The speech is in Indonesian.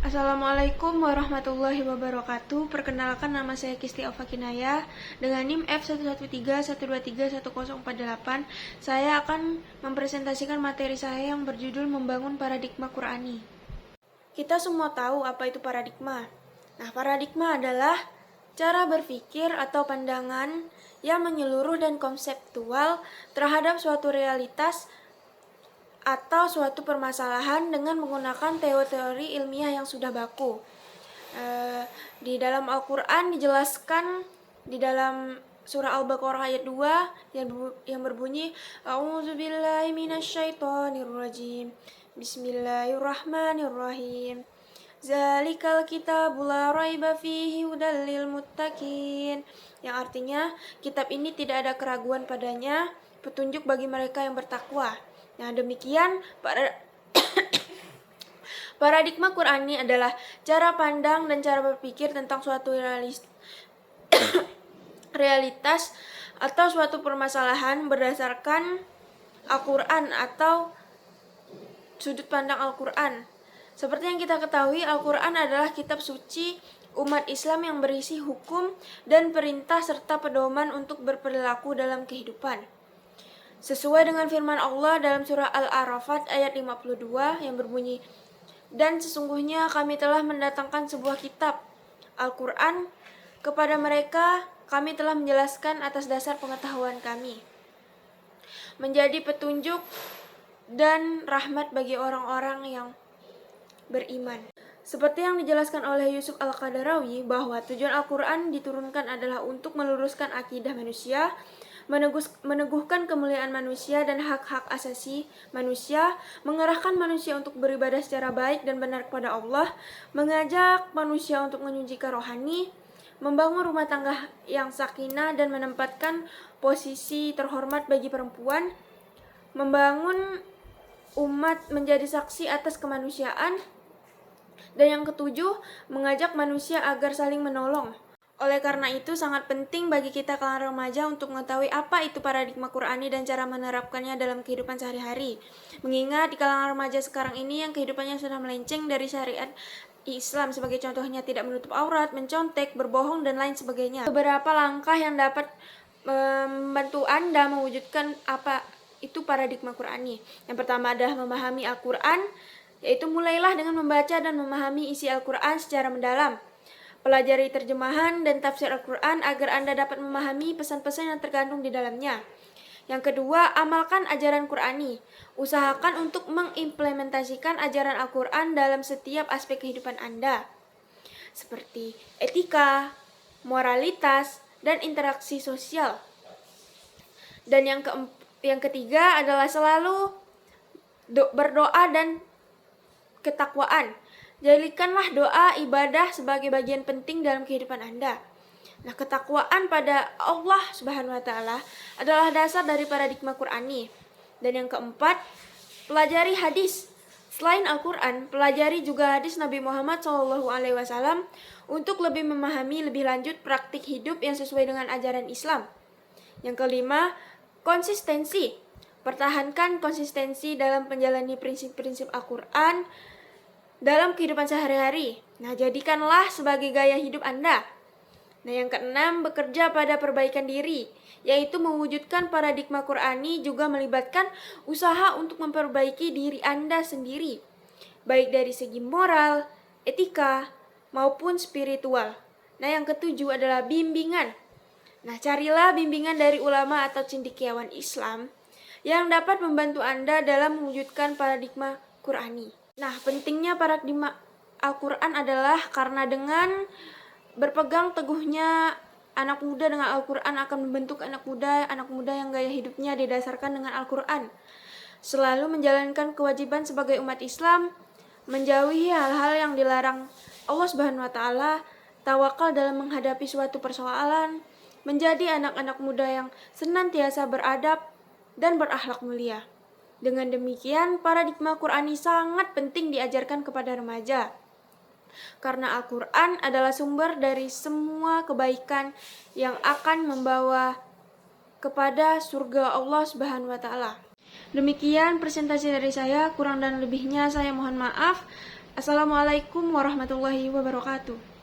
Assalamualaikum warahmatullahi wabarakatuh. Perkenalkan, nama saya Kisti Alfakinaya dengan NIM F11312310448. Saya akan mempresentasikan materi saya yang berjudul Membangun Paradigma Qur'ani. Kita semua tahu apa itu paradigma. Nah, paradigma adalah cara berpikir atau pandangan yang menyeluruh dan konseptual terhadap suatu realitas atau suatu permasalahan dengan menggunakan teori-teori ilmiah yang sudah baku. Di dalam Al-Quran dijelaskan di dalam surah Al-Baqarah ayat 2 yang berbunyi A'udzubillahi minasyaitonirrajim. Bismillahirrahmanirrahim. Zalikal kitabu la raiba fihi hudal lil muttaqin. Yang artinya, kitab ini tidak ada keraguan padanya, petunjuk bagi mereka yang bertakwa. Nah, demikian paradigma Qur'ani adalah cara pandang dan cara berpikir tentang suatu realitas atau suatu permasalahan berdasarkan Al-Quran atau sudut pandang Al-Quran. Seperti yang kita ketahui, Al-Quran adalah kitab suci umat Islam yang berisi hukum dan perintah serta pedoman untuk berperilaku dalam kehidupan. Sesuai dengan firman Allah dalam surah Al-A'raf ayat 52 yang berbunyi, "Dan sesungguhnya kami telah mendatangkan sebuah kitab, Al-Quran, kepada mereka kami telah menjelaskan atas dasar pengetahuan kami, menjadi petunjuk dan rahmat bagi orang-orang yang beriman." Seperti yang dijelaskan oleh Yusuf Al-Qadarawi bahwa tujuan Al-Quran diturunkan adalah untuk meluruskan akidah manusia, meneguhkan kemuliaan manusia dan hak-hak asasi manusia, mengarahkan manusia untuk beribadah secara baik dan benar kepada Allah, mengajak manusia untuk menyucikan rohani, membangun rumah tangga yang sakinah dan menempatkan posisi terhormat bagi perempuan, membangun umat menjadi saksi atas kemanusiaan, dan yang ketujuh, mengajak manusia agar saling menolong. Oleh karena itu, sangat penting bagi kita kalangan remaja untuk mengetahui apa itu paradigma Qur'ani dan cara menerapkannya dalam kehidupan sehari-hari. Mengingat di kalangan remaja sekarang ini yang kehidupannya sudah melenceng dari syariat Islam, sebagai contohnya tidak menutup aurat, mencontek, berbohong, dan lain sebagainya. Beberapa langkah yang dapat membantu Anda mewujudkan apa itu paradigma Qur'ani. Yang pertama adalah memahami Al-Quran, yaitu mulailah dengan membaca dan memahami isi Al-Quran secara mendalam. Pelajari terjemahan dan tafsir Al-Quran agar Anda dapat memahami pesan-pesan yang terkandung di dalamnya. Yang kedua, amalkan ajaran Qur'ani. Usahakan untuk mengimplementasikan ajaran Al-Quran dalam setiap aspek kehidupan Anda, seperti etika, moralitas, dan interaksi sosial. Dan yang ketiga adalah selalu berdoa dan ketakwaan. Jadikanlah doa ibadah sebagai bagian penting dalam kehidupan Anda. Nah, ketakwaan pada Allah Subhanahu wa Ta'ala adalah dasar dari paradigma Qur'ani. Dan yang keempat, pelajari hadis. Selain Al-Quran, pelajari juga hadis Nabi Muhammad SAW untuk lebih memahami lebih lanjut praktik hidup yang sesuai dengan ajaran Islam. Yang kelima, konsistensi. Pertahankan konsistensi dalam menjalani prinsip-prinsip Al-Quran dalam kehidupan sehari-hari. Nah, jadikanlah sebagai gaya hidup Anda. Nah, yang keenam, bekerja pada perbaikan diri, yaitu mewujudkan paradigma Qur'ani juga melibatkan usaha untuk memperbaiki diri Anda sendiri, baik dari segi moral, etika, maupun spiritual. Nah, yang ketujuh adalah bimbingan. Nah, carilah bimbingan dari ulama atau cendekiawan Islam yang dapat membantu Anda dalam mewujudkan paradigma Qur'ani. Nah, pentingnya paradigma Al-Quran adalah karena dengan berpegang teguhnya anak muda dengan Al-Quran akan membentuk anak muda yang gaya hidupnya didasarkan dengan Al-Quran. Selalu menjalankan kewajiban sebagai umat Islam, menjauhi hal-hal yang dilarang Allah Subhanahu wa Ta'ala, tawakal dalam menghadapi suatu persoalan, menjadi anak-anak muda yang senantiasa beradab dan berakhlak mulia. Dengan demikian, paradigma Qur'ani sangat penting diajarkan kepada remaja. Karena Al-Quran adalah sumber dari semua kebaikan yang akan membawa kepada surga Allah Subhanahu wa Ta'ala. Demikian presentasi dari saya, kurang dan lebihnya saya mohon maaf. Assalamualaikum warahmatullahi wabarakatuh.